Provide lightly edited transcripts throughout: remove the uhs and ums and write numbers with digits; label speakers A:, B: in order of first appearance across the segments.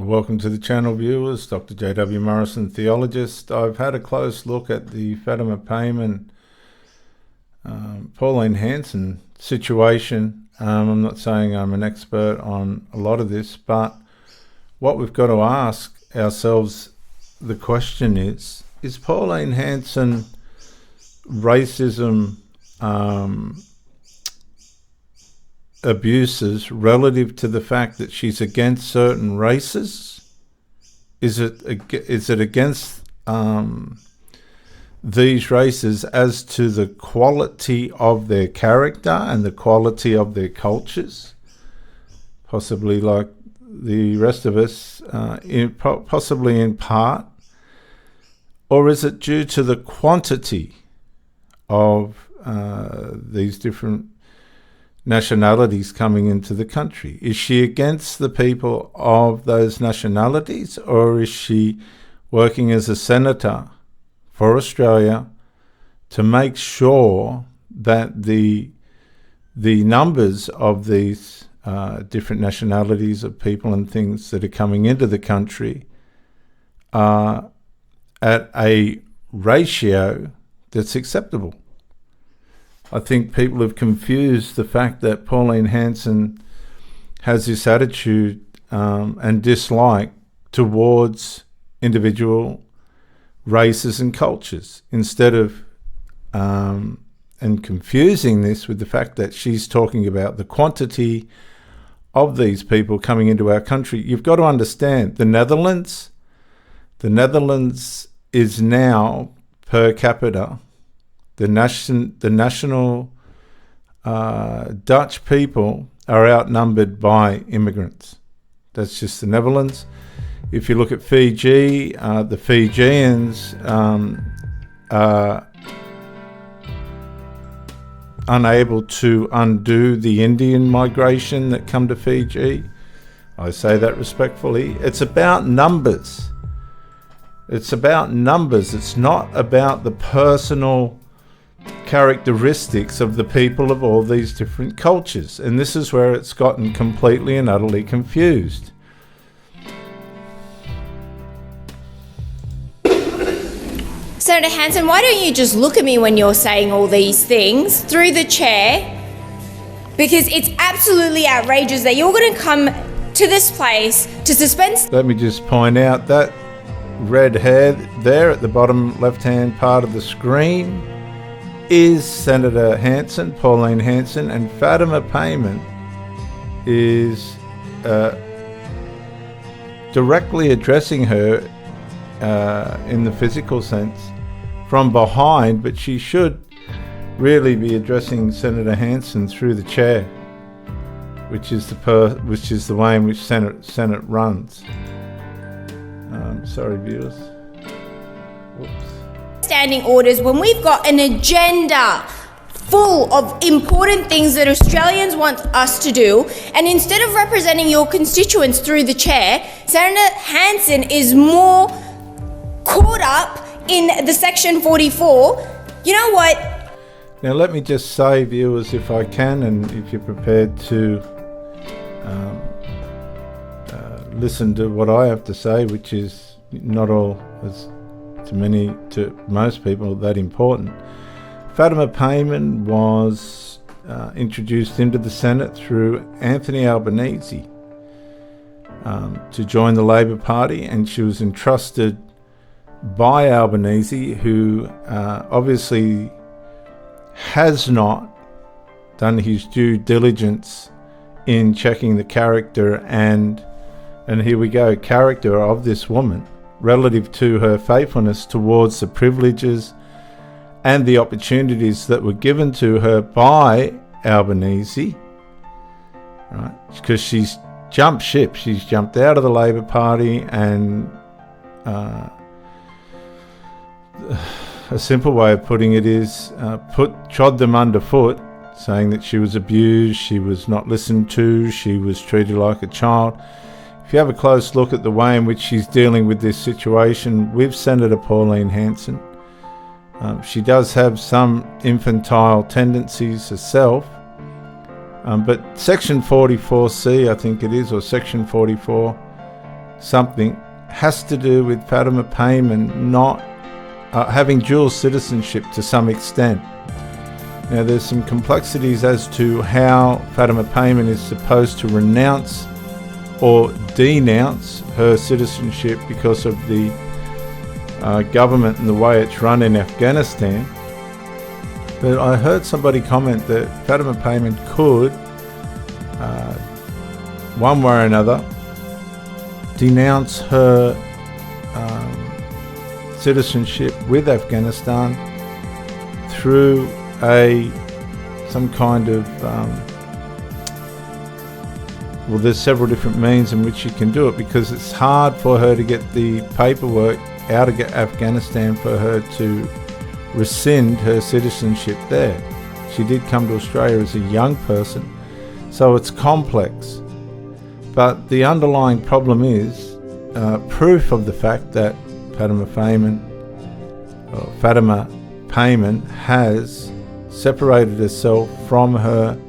A: Welcome to the channel, viewers. Dr. J.W. Morrison, theologist. I've had a close look at the Fatima Payman, Pauline Hanson situation. I'm not saying I'm an expert on a lot of this, but what we've got to ask ourselves, the question is Pauline Hanson racism abuses relative to the fact that she's against certain races? Is it against these races as to the quality of their character and the quality of their cultures? Possibly like the rest of us, possibly in part. Or is it due to the quantity of these different nationalities coming into the country? Is she against the people of those nationalities, or is she working as a senator for Australia to make sure that the numbers of these different nationalities of people and things that are coming into the country are at a ratio that's acceptable? I think people have confused the fact that Pauline Hanson has this attitude and dislike towards individual races and cultures, instead of and confusing this with the fact that she's talking about the quantity of these people coming into our country. You've got to understand, the Netherlands is now per capita, the national Dutch people are outnumbered by immigrants. That's just the Netherlands. If you look at Fiji, the Fijians are unable to undo the Indian migration that come to Fiji. I say that respectfully. It's about numbers. It's about numbers. It's not about the personal characteristics of the people of all these different cultures. And this is where it's gotten completely and utterly confused.
B: Senator Hanson, why don't you just look at me when you're saying all these things through the chair? Because it's absolutely outrageous that you're going to come to this place to suspend...
A: Let me just point out that red hair there at the bottom left-hand part of the screen is Senator Hanson, Pauline Hanson, and Fatima Payman is directly addressing her in the physical sense from behind, but she should really be addressing Senator Hanson through the chair, which is the way in which Senate runs. Sorry, viewers. Whoops.
B: Standing orders when we've got an agenda full of important things that Australians want us to do, and instead of representing your constituents through the chair, Senator Hanson is more caught up in the Section 44. You know what?
A: Now let me just say, viewers, if I can, and if you're prepared to listen to what I have to say, which is not all as to most people that important. Fatima Payman was introduced into the Senate through Anthony Albanese to join the Labor Party, and she was entrusted by Albanese, who obviously has not done his due diligence in checking the character and here we go, character of this woman relative to her faithfulness towards the privileges and the opportunities that were given to her by Albanese, right? Because she's jumped ship. She's jumped out of the Labor Party, and a simple way of putting it is trod them underfoot, saying that she was abused, she was not listened to, she was treated like a child. If you have a close look at the way in which she's dealing with this situation with Senator Pauline Hanson, she does have some infantile tendencies herself, but Section 44C, I think it is, or Section 44, something has to do with Fatima Payman not having dual citizenship to some extent. Now, there's some complexities as to how Fatima Payman is supposed to renounce or denounce her citizenship because of the government and the way it's run in Afghanistan. But I heard somebody comment that Fatima Payman could, one way or another, denounce her citizenship with Afghanistan through some kind of well, there's several different means in which you can do it, because it's hard for her to get the paperwork out of Afghanistan for her to rescind her citizenship there. She did come to Australia as a young person, so it's complex. But the underlying problem is proof of the fact that Fatima Payman has separated herself from her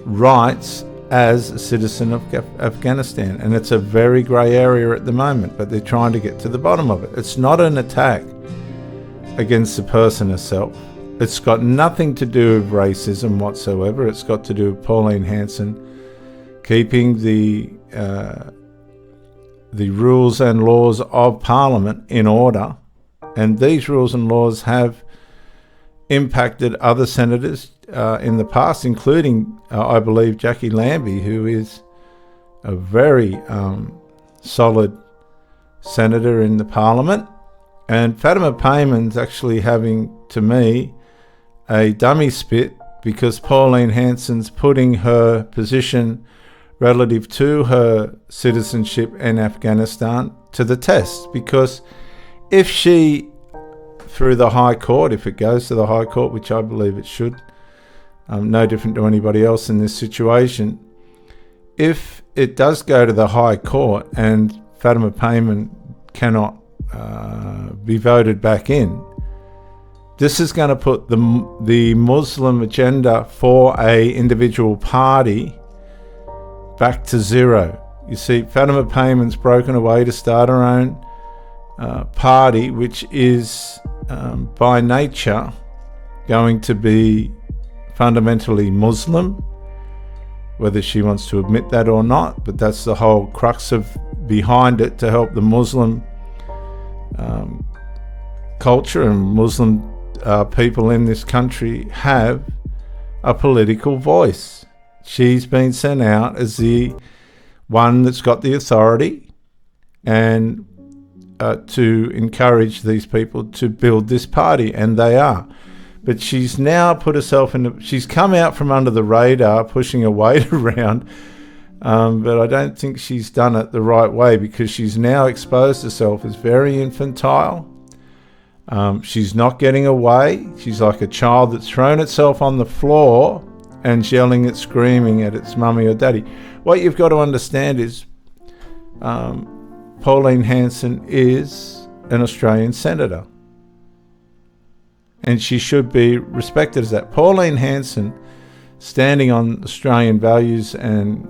A: rights as a citizen of Afghanistan. And it's a very grey area at the moment, but they're trying to get to the bottom of it. It's not an attack against the person herself. It's got nothing to do with racism whatsoever. It's got to do with Pauline Hanson keeping the rules and laws of Parliament in order. And these rules and laws have impacted other senators in the past, including, I believe, Jackie Lambie, who is a very solid senator in the Parliament. And Fatima Payman's actually having, to me, a dummy spit, because Pauline Hanson's putting her position relative to her citizenship in Afghanistan to the test. Because if she, through the High Court, if it goes to the High Court, which I believe it should, no different to anybody else in this situation, if it does go to the High Court and Fatima Payman cannot be voted back in, this is going to put the Muslim agenda for a individual party back to zero. You see, Fatima Payman's broken away to start her own party, which is by nature going to be fundamentally Muslim, whether she wants to admit that or not. But that's the whole crux of behind it, to help the Muslim culture and Muslim people in this country have a political voice. She's been sent out as the one that's got the authority and to encourage these people to build this party, and they are. But she's now put herself she's come out from under the radar, pushing her weight around, but I don't think she's done it the right way, because she's now exposed herself as very infantile. She's not getting away. She's like a child that's thrown itself on the floor and yelling and screaming at its mummy or daddy. What you've got to understand is Pauline Hanson is an Australian senator, and she should be respected as that. Pauline Hanson, standing on Australian values and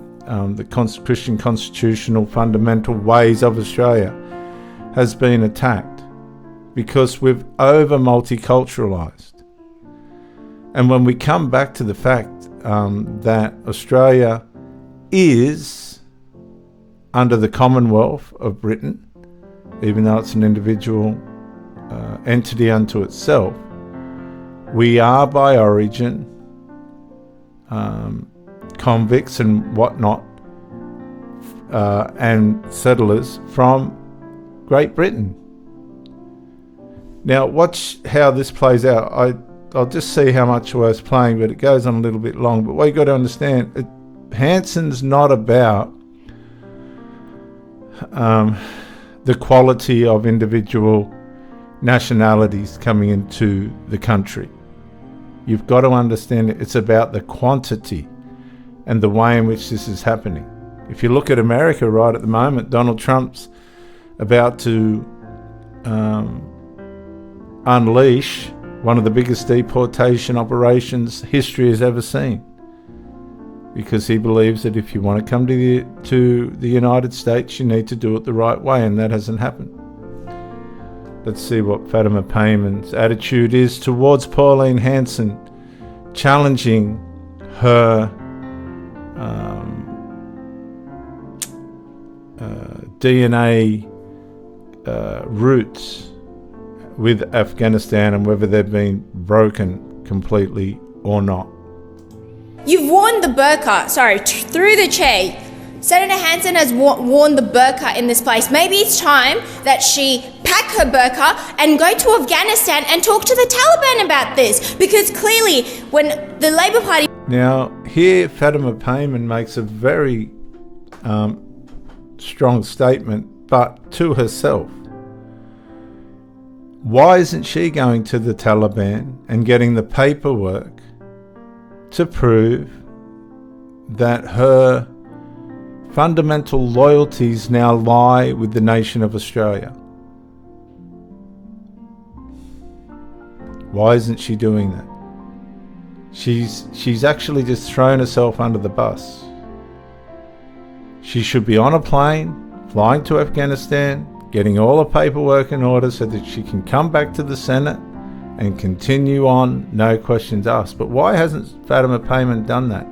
A: the Christian constitutional fundamental ways of Australia, has been attacked because we've over multiculturalised. And when we come back to the fact that Australia is under the Commonwealth of Britain, even though it's an individual entity unto itself, we are by origin convicts and whatnot and settlers from Great Britain. Now watch how this plays out. I'll just see how much I was playing, but it goes on a little bit long. But what you've got to understand, Hanson's not about the quality of individual nationalities coming into the country. You've got to understand it's about the quantity and the way in which this is happening. If you look at America right at the moment, Donald Trump's about to unleash one of the biggest deportation operations history has ever seen. because he believes that if you want to come to the United States, you need to do it the right way, and that hasn't happened. Let's see what Fatima Payman's attitude is towards Pauline Hanson, challenging her DNA roots with Afghanistan, and whether they've been broken completely or not.
B: You've worn the burqa, through the chair. Senator Hanson has worn the burqa in this place. Maybe it's time that she pack her burqa and go to Afghanistan and talk to the Taliban about this. Because clearly, when the Labor Party...
A: Now, here Fatima Payman makes a very strong statement, but to herself. Why isn't she going to the Taliban and getting the paperwork to prove that her fundamental loyalties now lie with the nation of Australia? Why isn't she doing that? She's actually just thrown herself under the bus. She should be on a plane, flying to Afghanistan, getting all the paperwork in order so that she can come back to the Senate and continue on, no questions asked. But why hasn't Fatima Payman done that?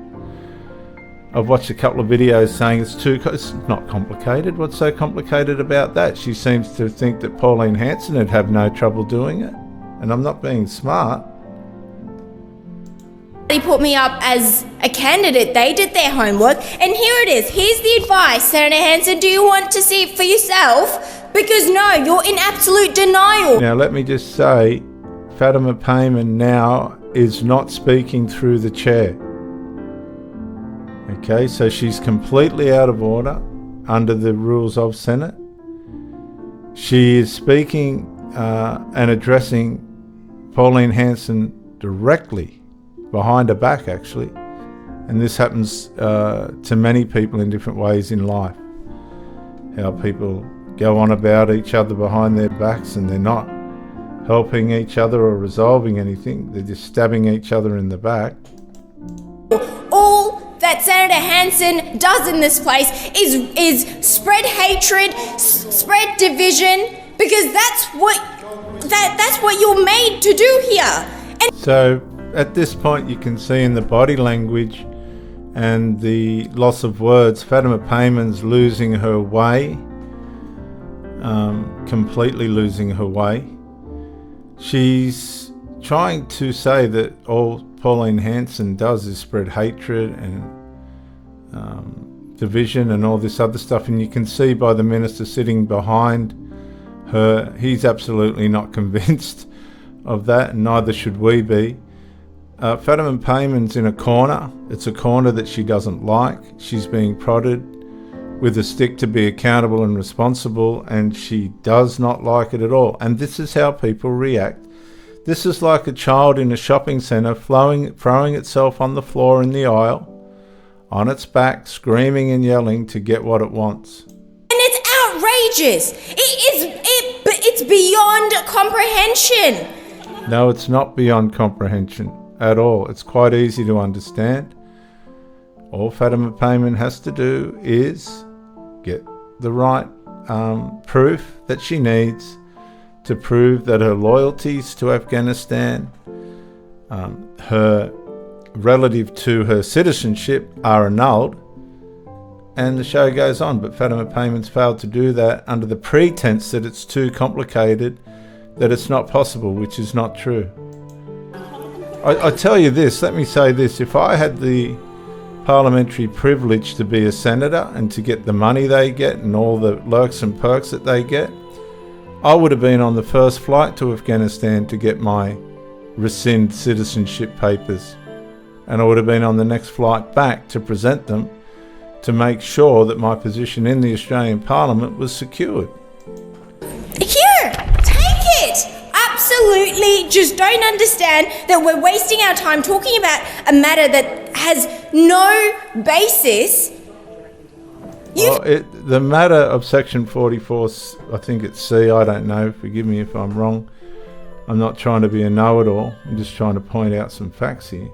A: I've watched a couple of videos saying it's not complicated. What's so complicated about that? She seems to think that Pauline Hanson would have no trouble doing it. And I'm not being smart.
B: They put me up as a candidate. They did their homework. And here it is. Here's the advice, Senator Hanson. Do you want to see it for yourself? Because no, you're in absolute denial.
A: Now, let me just say, Fatima Payman now is not speaking through the chair. Okay, so she's completely out of order under the rules of Senate. She is speaking and addressing Pauline Hanson directly behind her back, actually. And this happens to many people in different ways in life. How people go on about each other behind their backs and they're not helping each other or resolving anything. They're just stabbing each other in the back.
B: All that Senator Hanson does in this place is spread hatred, spread division, because that's what you're made to do here. And
A: so at this point you can see in the body language and the loss of words, Fatima Payman's losing her way, completely losing her way. She's trying to say that all Pauline Hanson does is spread hatred and division and all this other stuff, and you can see by the minister sitting behind her, he's absolutely not convinced of that, and neither should we be. Fatima Payman's in a corner. It's a corner that she doesn't like. She's being prodded with a stick to be accountable and responsible, and she does not like it at all. And this is how people react. This is like a child in a shopping centre throwing itself on the floor in the aisle, on its back, screaming and yelling to get what it wants.
B: And it's outrageous. It's beyond comprehension.
A: No, it's not beyond comprehension at all. It's quite easy to understand. All Fatima Payman has to do is get the right proof that she needs to prove that her loyalties to Afghanistan, her relative to her citizenship, are annulled, and the show goes on. But Fatima Payman's failed to do that under the pretense that it's too complicated, that it's not possible, which is not true. I tell you this, let me say this, if I had the parliamentary privilege to be a senator and to get the money they get and all the lurks and perks that they get, I would have been on the first flight to Afghanistan to get my rescind citizenship papers, and I would have been on the next flight back to present them to make sure that my position in the Australian Parliament was secured.
B: Here, take it! Absolutely just don't understand that we're wasting our time talking about a matter that has no basis.
A: Well, the matter of Section 44, I think it's C, I don't know, forgive me if I'm wrong. I'm not trying to be a know-it-all, I'm just trying to point out some facts here.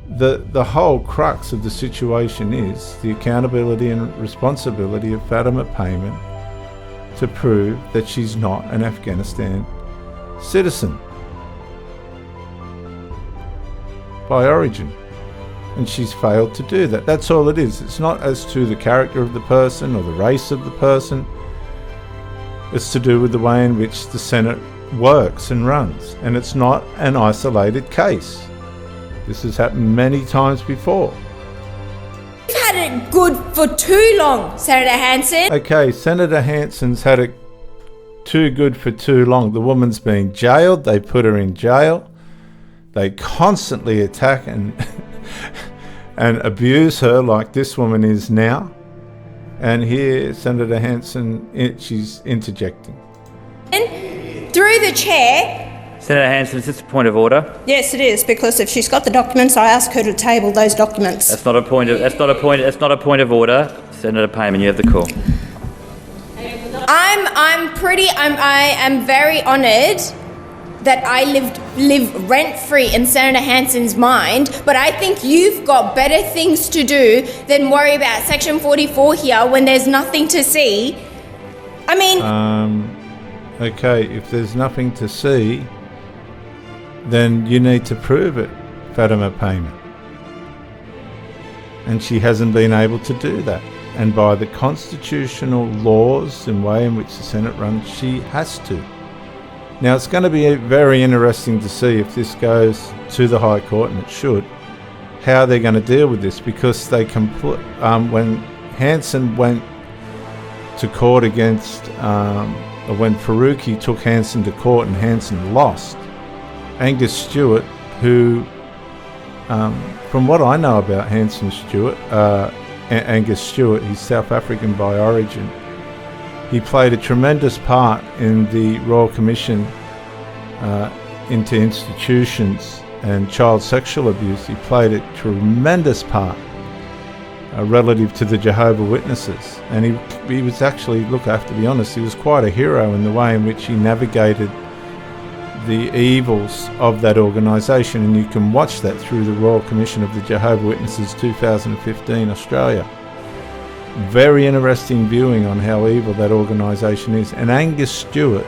A: the whole crux of the situation is the accountability and responsibility of Fatima Payman to prove that she's not an Afghanistan citizen by origin. And she's failed to do that. That's all it is. It's not as to the character of the person or the race of the person. It's to do with the way in which the Senate works and runs. And it's not an isolated case. This has happened many times before.
B: You've had it good for too long, Senator Hanson.
A: Okay, Senator Hanson's had it too good for too long. The woman's been jailed. They put her in jail. They constantly attack and abuse her like this woman is now. And here, Senator Hanson, she's interjecting.
B: And through the chair.
C: Senator Hanson, is this a point of order?
D: Yes, it is, because if she's got the documents, I ask her to table those documents.
C: That's not a point of order. Senator Payman, you have the call.
B: I am very honoured that I live rent-free in Senator Hanson's mind, but I think you've got better things to do than worry about Section 44 here when there's nothing to see. I mean...
A: Okay, if there's nothing to see, then you need to prove it, Fatima Payman. And she hasn't been able to do that. And by the constitutional laws and way in which the Senate runs, she has to. Now, it's going to be very interesting to see if this goes to the High Court, and it should, how they're going to deal with this, because they can put, when Hanson went to court against, when Faruqi took Hanson to court and Hanson lost, Angus Stewart, who, from what I know about Angus Stewart, he's South African by origin. He played a tremendous part in the Royal Commission into institutions and child sexual abuse. He played a tremendous part relative to the Jehovah's Witnesses. And he was actually, look, I have to be honest, he was quite a hero in the way in which he navigated the evils of that organisation. And you can watch that through the Royal Commission of the Jehovah's Witnesses 2015 Australia. Very interesting viewing on how evil that organisation is. And Angus Stewart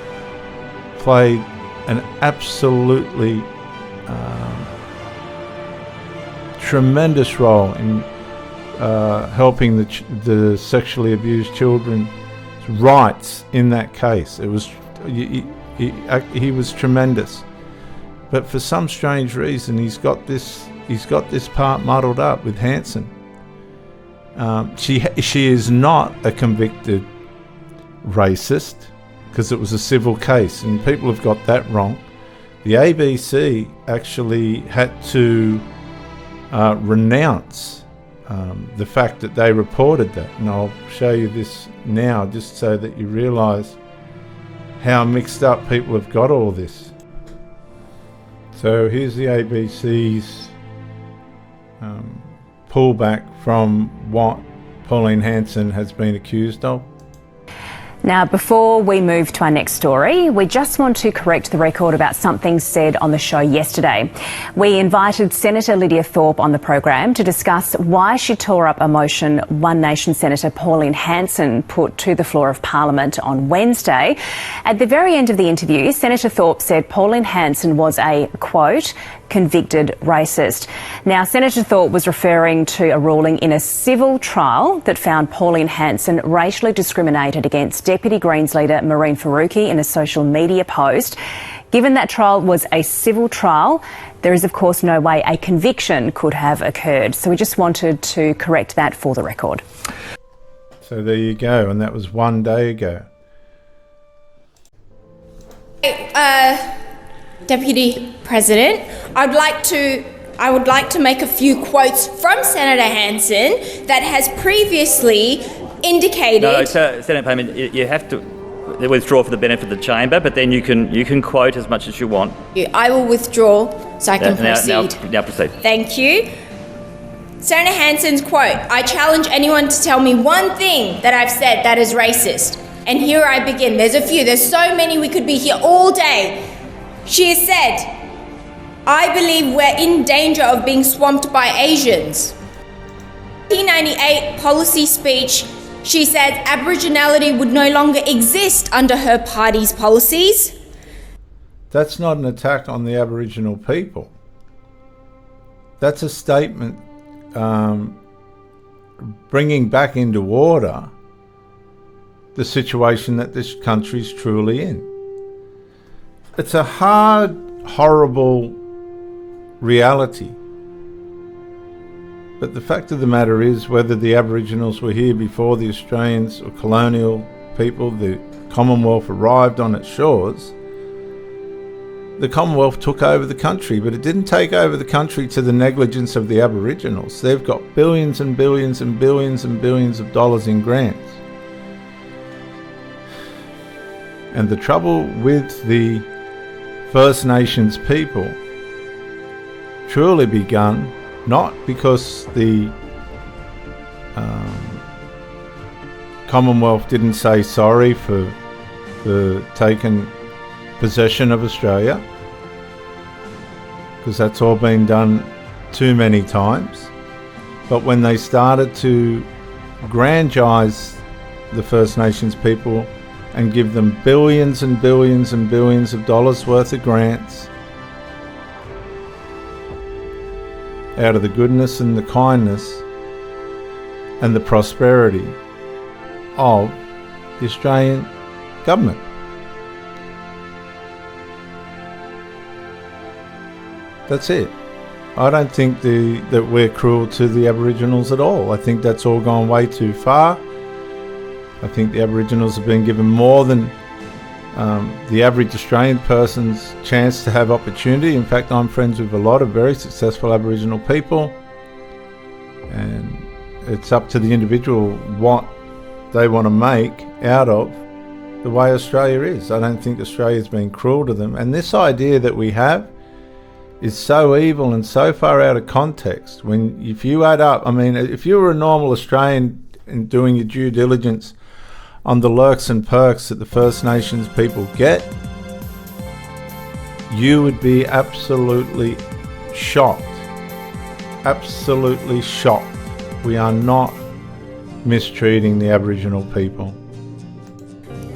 A: played an absolutely tremendous role in helping the sexually abused children's rights in that case. It was he was tremendous, but for some strange reason he's got this part muddled up with Hanson. She is not a convicted racist because it was a civil case, and people have got that wrong. The ABC actually had to renounce the fact that they reported that, and I'll show you this now just so that you realise how mixed up people have got all this. So here's the ABC's pullback from what Pauline Hanson has been accused of.
E: Now, before we move to our next story, we just want to correct the record about something said on the show yesterday. We invited Senator Lydia Thorpe on the program to discuss why she tore up a motion One Nation Senator Pauline Hanson put to the floor of Parliament on Wednesday. At the very end of the interview, Senator Thorpe said Pauline Hanson was a, quote, convicted racist. Now, Senator Thorpe was referring to a ruling in a civil trial that found Pauline Hanson racially discriminated against Deputy Greens leader Mehreen Faruqi in a social media post. Given that trial was a civil trial, there is of course no way a conviction could have occurred. So we just wanted to correct that for the record.
A: So there you go, and that was 1 day ago.
B: Deputy President, I would like to make a few quotes from Senator Hanson that has previously indicated...
C: No, Senator Payman, you have to withdraw for the benefit of the chamber, but then you can quote as much as you want.
B: I will withdraw so I can proceed.
C: Now proceed.
B: Thank you. Senator Hanson's quote, "I challenge anyone to tell me one thing that I've said that is racist." And here I begin. There's a few. There's so many, we could be here all day. She has said, I believe we're in danger of being swamped by Asians. 1998 policy speech, she said Aboriginality would no longer exist under her party's policies.
A: That's not an attack on the Aboriginal people. That's a statement bringing back into order the situation that this country's truly in. It's a hard, horrible reality. But the fact of the matter is, whether the Aboriginals were here before the Australians or colonial people, the Commonwealth arrived on its shores, the Commonwealth took over the country, but it didn't take over the country to the negligence of the Aboriginals. They've got billions and billions and billions and billions of dollars in grants. And the trouble with the First Nations people truly begun not because the Commonwealth didn't say sorry for taking possession of Australia, because that's all been done too many times, but when they started to grandiose the First Nations people and give them billions and billions and billions of dollars worth of grants out of the goodness and the kindness and the prosperity of the Australian government. That's it. I don't think that we're cruel to the Aboriginals at all. I think that's all gone way too far. I think the Aboriginals have been given more than the average Australian person's chance to have opportunity. In fact, I'm friends with a lot of very successful Aboriginal people, and it's up to the individual what they want to make out of the way Australia is. I don't think Australia's been cruel to them, and this idea that we have is so evil and so far out of context. If you add up, I mean, if you were a normal Australian and doing your due diligence on the lurks and perks that the First Nations people get, you would be absolutely shocked. Absolutely shocked. We are not mistreating the Aboriginal people.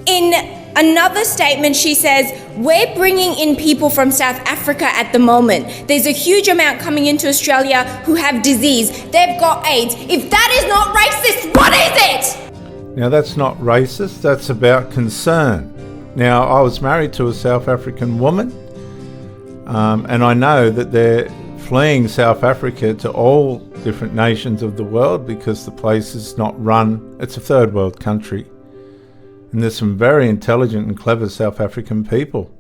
B: In another statement, she says, we're bringing in people from South Africa at the moment. There's a huge amount coming into Australia who have disease. They've got AIDS. If that is not racist, what is it?
A: Now, that's not racist, that's about concern. Now, I was married to a South African woman, and I know that they're fleeing South Africa to all different nations of the world because the place is not run, it's a third world country. And there's some very intelligent and clever South African people.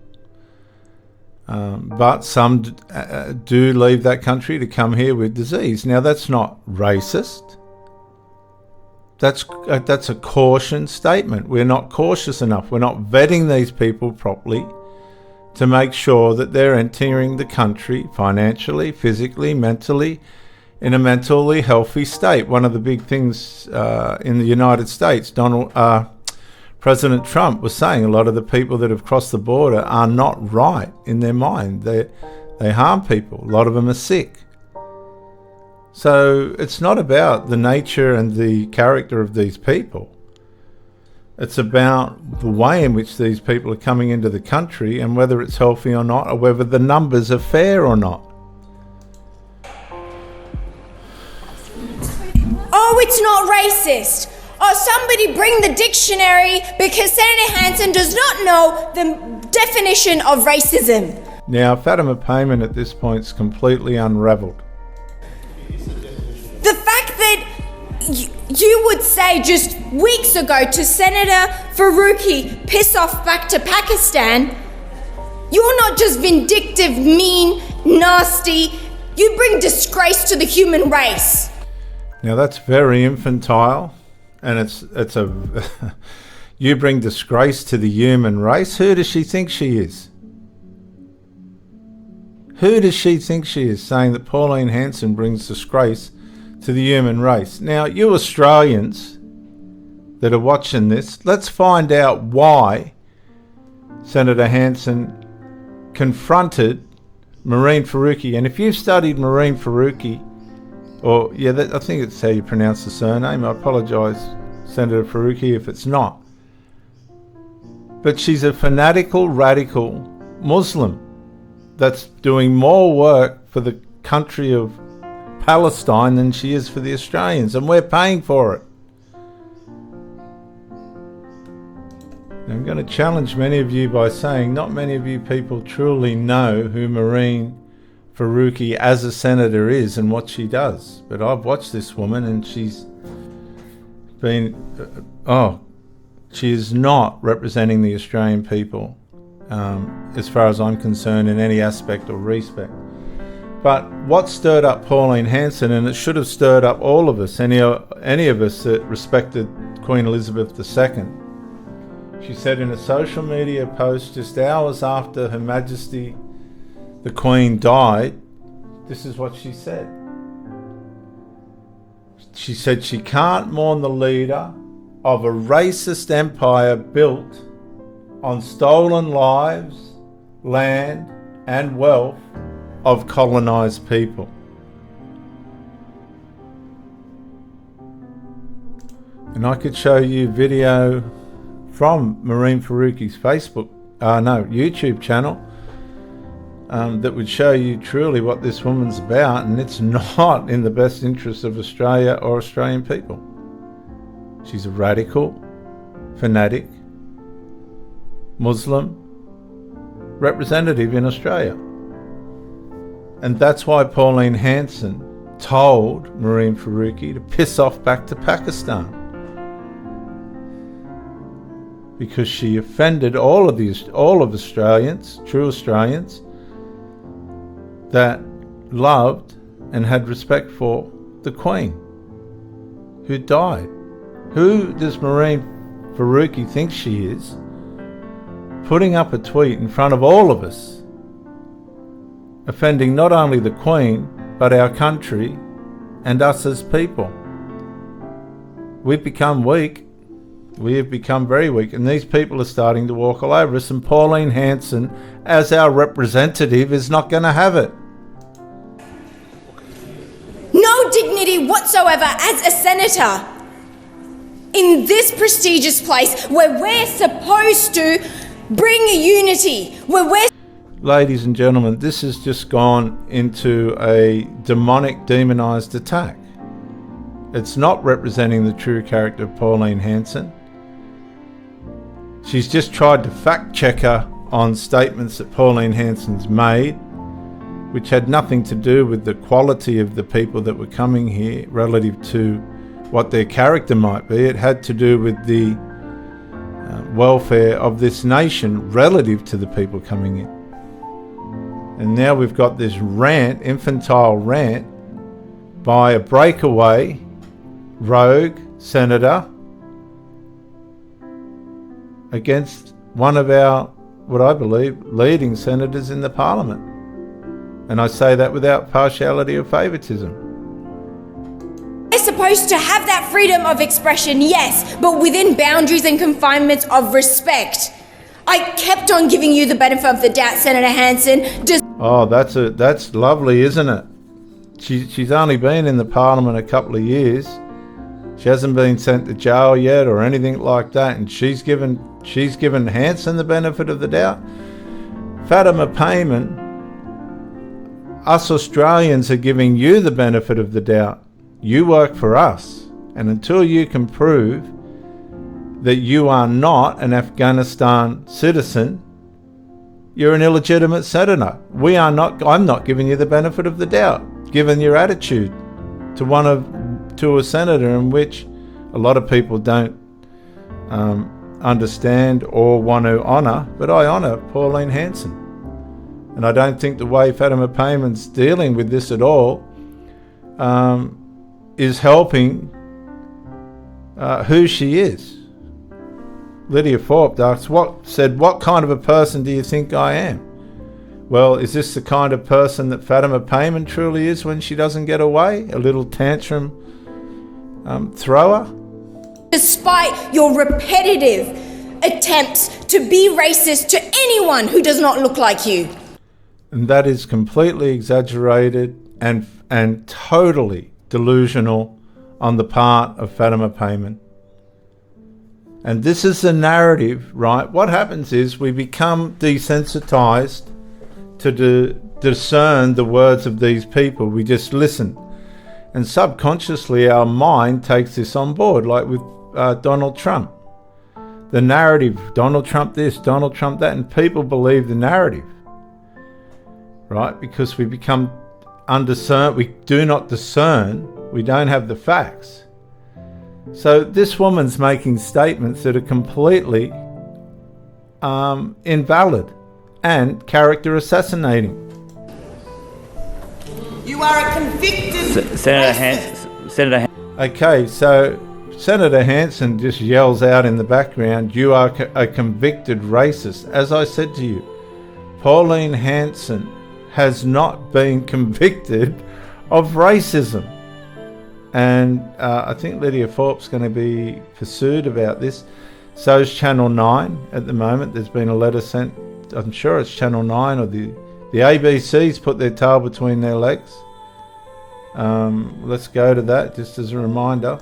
A: But some do leave that country to come here with disease. Now, that's not racist. That's a caution statement. We're not cautious enough. We're not vetting these people properly to make sure that they're entering the country financially, physically, mentally, in a mentally healthy state. One of the big things in the United States, President Trump was saying a lot of the people that have crossed the border are not right in their mind. They harm people. A lot of them are sick. So it's not about the nature and the character of these people. It's about the way in which these people are coming into the country and whether it's healthy or not, or whether the numbers are fair or not.
B: Oh, it's not racist. Oh, somebody bring the dictionary because Senator Hanson does not know the definition of racism.
A: Now, Fatima Payman at this point is completely unravelled.
B: The fact that you would say just weeks ago to Senator Faruqi, piss off back to Pakistan, you're not just vindictive, mean, nasty, you bring disgrace to the human race.
A: Now, that's very infantile. And it's a you bring disgrace to the human race. Who does she think she is? Who does she think she is, saying that Pauline Hanson brings disgrace to the human race? Now, you Australians that are watching this, let's find out why Senator Hanson confronted Mehreen Faruqi. And if you've studied Mehreen Faruqi, I think it's how you pronounce the surname. I apologise, Senator Faruqi, if it's not. But she's a fanatical, radical Muslim that's doing more work for the country of Palestine than she is for the Australians, and we're paying for it. I'm going to challenge many of you by saying not many of you people truly know who Mehreen Faruqi as a senator is and what she does. But I've watched this woman, and she's been, she is not representing the Australian people as far as I'm concerned in any aspect or respect. But what stirred up Pauline Hanson, and it should have stirred up all of us, any of us that respected Queen Elizabeth II. She said in a social media post just hours after Her Majesty the Queen died, this is what she said. She said she can't mourn the leader of a racist empire built on stolen lives, land and wealth of colonised people. And I could show you video from Mehreen Faruqi's YouTube channel that would show you truly what this woman's about, and it's not in the best interest of Australia or Australian people. She's a radical, fanatic, Muslim representative in Australia. And that's why Pauline Hanson told Mehreen Faruqi to piss off back to Pakistan. Because she offended all of Australians, true Australians, that loved and had respect for the Queen, who died. Who does Mehreen Faruqi think she is, putting up a tweet in front of all of us, offending not only the Queen, but our country and us as people? We've become weak. We have become very weak, and these people are starting to walk all over us, and Pauline Hanson, as our representative, is not going to have it.
B: No dignity whatsoever as a senator in this prestigious place where we're supposed to bring unity, where we're...
A: Ladies and gentlemen, this has just gone into a demonic, demonised attack. It's not representing the true character of Pauline Hanson. She's just tried to fact check her on statements that Pauline Hanson's made, which had nothing to do with the quality of the people that were coming here relative to what their character might be. It had to do with the welfare of this nation relative to the people coming in. And now we've got this rant, infantile rant, by a breakaway rogue senator against one of our, what I believe, leading senators in the parliament. And I say that without partiality or favouritism.
B: We're supposed to have that freedom of expression, yes, but within boundaries and confinements of respect. I kept on giving you the benefit of the doubt, Senator Hanson.
A: Oh, that's lovely, isn't it? She's only been in the parliament a couple of years. She hasn't been sent to jail yet or anything like that, and she's given Hanson the benefit of the doubt. Fatima Payman, us Australians are giving you the benefit of the doubt. You work for us, and until you can prove that you are not an Afghanistan citizen, you're an illegitimate senator. I'm not giving you the benefit of the doubt, given your attitude to a senator, in which a lot of people don't understand or want to honour, but I honour Pauline Hanson. And I don't think the way Fatima Payman's dealing with this at all is helping who she is. Lydia Thorpe asks, what kind of a person do you think I am? Well, is this the kind of person that Fatima Payman truly is when she doesn't get away? A little tantrum thrower?
B: Despite your repetitive attempts to be racist to anyone who does not look like you.
A: And that is completely exaggerated and totally delusional on the part of Fatima Payman. And this is the narrative, right? What happens is we become desensitized to discern the words of these people. We just listen. And subconsciously our mind takes this on board, like with Donald Trump. The narrative, Donald Trump this, Donald Trump that, and people believe the narrative, right? Because we become undiscerned, we do not discern, we don't have the facts. So this woman's making statements that are completely invalid and character assassinating.
F: You are a convicted
C: Senator
A: Okay, so Senator Hanson just yells out in the background, you are a convicted racist. As I said to you, Pauline Hanson has not been convicted of racism. And I think Lydia Thorpe's going to be pursued about this. So is Channel 9 at the moment. There's been a letter sent, I'm sure it's Channel 9 or the ABC's put their tail between their legs. Let's go to that just as a reminder.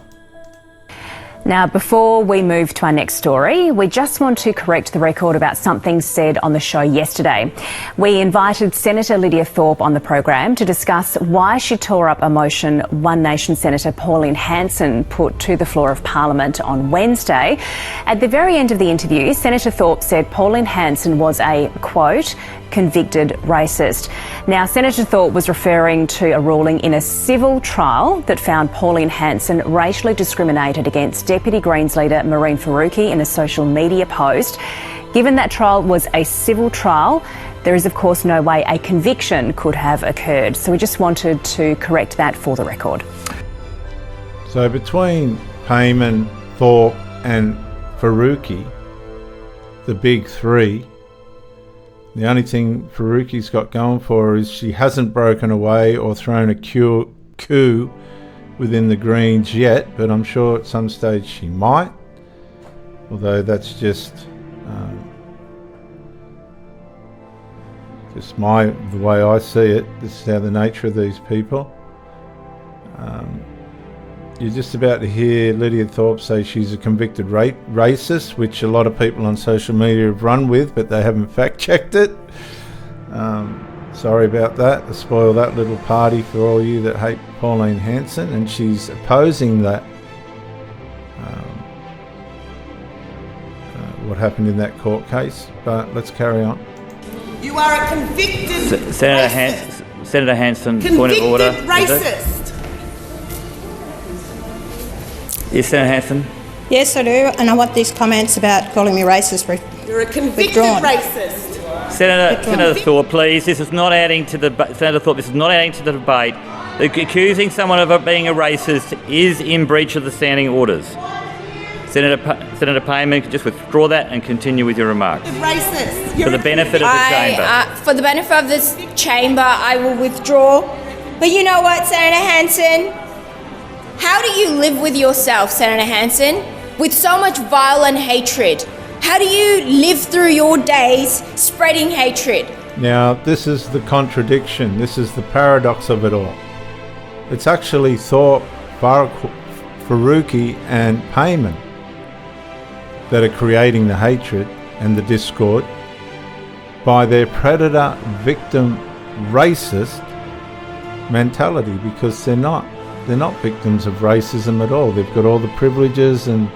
E: Now, before we move to our next story, we just want to correct the record about something said on the show yesterday. We invited Senator Lydia Thorpe on the program to discuss why she tore up a motion One Nation Senator Pauline Hanson put to the floor of Parliament on Wednesday. At the very end of the interview, Senator Thorpe said Pauline Hanson was a, quote, convicted racist. Now, Senator Thorpe was referring to a ruling in a civil trial that found Pauline Hanson racially discriminated against Deputy Greens leader Mehreen Faruqi in a social media post. Given that trial was a civil trial, there is of course no way a conviction could have occurred. So we just wanted to correct that for the record.
A: So between Payman, Thorpe and Faruqi, the big three, the only thing Faruqi's got going for her is she hasn't broken away or thrown a coup within the Greens yet, but I'm sure at some stage she might, although that's just the way I see it. This is how the nature of these people. You're just about to hear Lydia Thorpe say she's a convicted racist, which a lot of people on social media have run with, but they haven't fact-checked it. Sorry about that, to spoil that little party for all you that hate Pauline Hanson, and she's opposing that, what happened in that court case, but let's carry on.
F: You are a convicted
C: Senator Hanson, point of order.
F: Racist.
C: Yes, Senator Hanson.
D: Yes, I do, and I want these comments about calling me racist
F: You're a convicted
D: withdrawn.
F: racist.
C: Senator Thorpe, please. This is not adding to the Senator Thorpe. This is not adding to the debate. Accusing someone of being a racist is in breach of the standing orders. Senator Payman, just withdraw that and continue with your remarks.
F: Racist.
C: For the benefit of the chamber.
B: For the benefit of this chamber, I will withdraw. But you know what, Senator Hanson? How do you live with yourself, Senator Hanson, with so much violent hatred? How do you live through your days spreading hatred?
A: Now, this is the contradiction. This is the paradox of it all. It's actually Thorpe, Faruqi and Payman that are creating the hatred and the discord by their predator, victim, racist mentality, because they're not victims of racism at all. They've got all the privileges and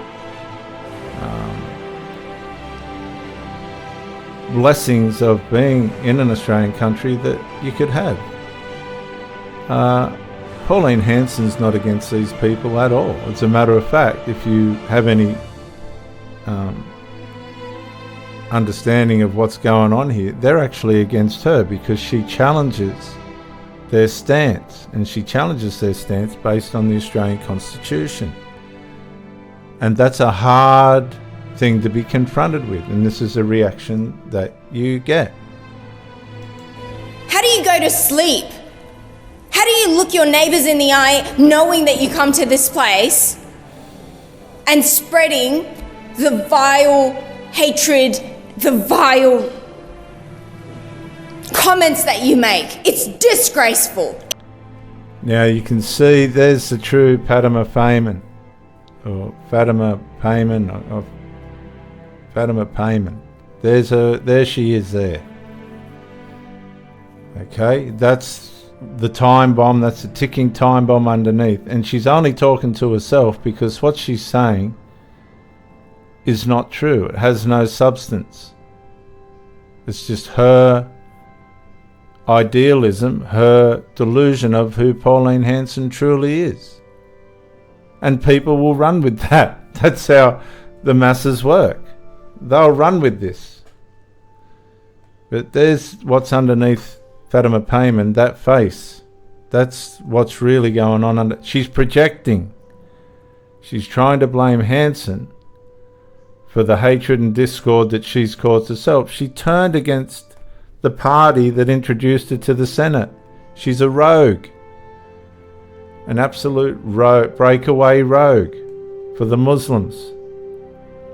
A: blessings of being in an Australian country that you could have. Pauline Hanson's not against these people at all. As a matter of fact, if you have any understanding of what's going on here, they're actually against her because she challenges their stance, and she challenges their stance based on the Australian Constitution. And that's a hard thing to be confronted with, and this is a reaction that you get.
B: How do you go to sleep? How do you look your neighbours in the eye knowing that you come to this place and spreading the vile hatred, the vile comments that you make. It's disgraceful.
A: Now you can see there's the true Fatima Payman, or Fatima Payman, or Fatima Payman. There she is there. Okay, that's the time bomb, that's the ticking time bomb underneath. And she's only talking to herself because what she's saying is not true. It has no substance. It's just her idealism, her delusion of who Pauline Hanson truly is. And people will run with that. That's how the masses work. They'll run with this. But there's what's underneath Fatima Payman, that face. That's what's really going on under. She's projecting. She's trying to blame Hanson for the hatred and discord that she's caused herself. She turned against the party that introduced her to the Senate. She's a rogue. An absolute breakaway rogue for the Muslims.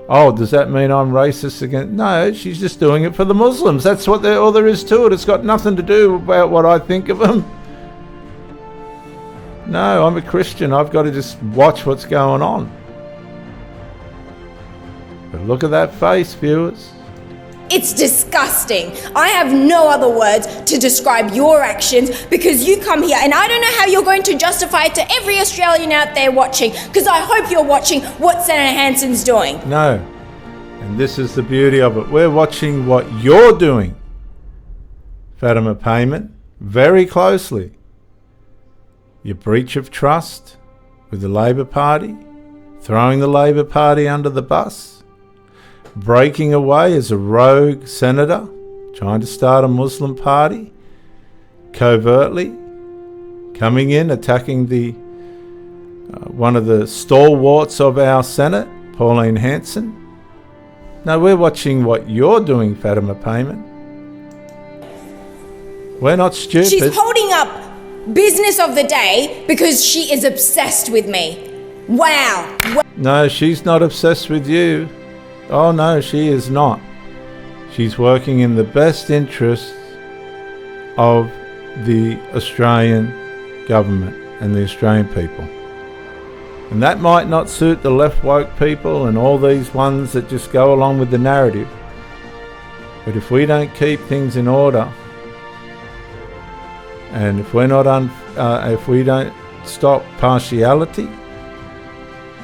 A: Oh, does that mean I'm racist again? No, she's just doing it for the Muslims. That's what all there is to it. It's got nothing to do about what I think of them. No, I'm a Christian. I've got to just watch what's going on. But look at that face, viewers.
B: It's disgusting. I have no other words to describe your actions because you come here and I don't know how you're going to justify it to every Australian out there watching, because I hope you're watching what Senator Hanson's doing.
A: No. And this is the beauty of it. We're watching what you're doing, Fatima Payman, very closely. Your breach of trust with the Labor Party, throwing the Labor Party under the bus, breaking away as a rogue senator, trying to start a Muslim party, covertly, coming in, attacking the one of the stalwarts of our Senate, Pauline Hanson. No, we're watching what you're doing, Fatima Payman. We're not stupid.
B: She's holding up business of the day because she is obsessed with me. Wow.
A: No, she's not obsessed with you. Oh no, she is not. She's working in the best interests of the Australian government and the Australian people. And that might not suit the left woke people and all these ones that just go along with the narrative. But if we don't keep things in order, and if we're not if we don't stop partiality,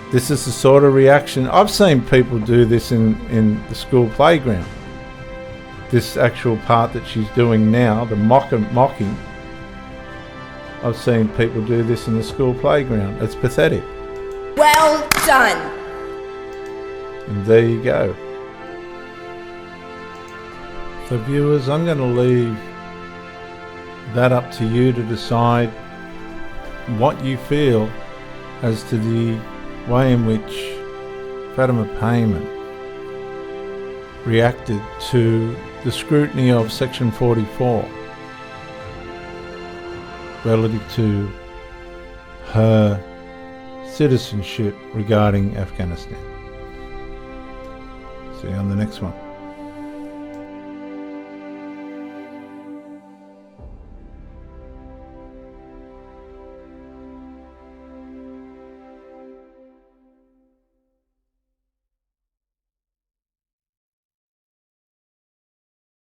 A: this is the sort of reaction. I've seen people do this in the school playground. This actual part that she's doing now, the mocking. I've seen people do this in the school playground. It's pathetic.
B: Well done.
A: And there you go. So viewers, I'm going to leave that up to you to decide what you feel as to the way in which Fatima Payman reacted to the scrutiny of Section 44 relative to her citizenship regarding Afghanistan. See you on the next one.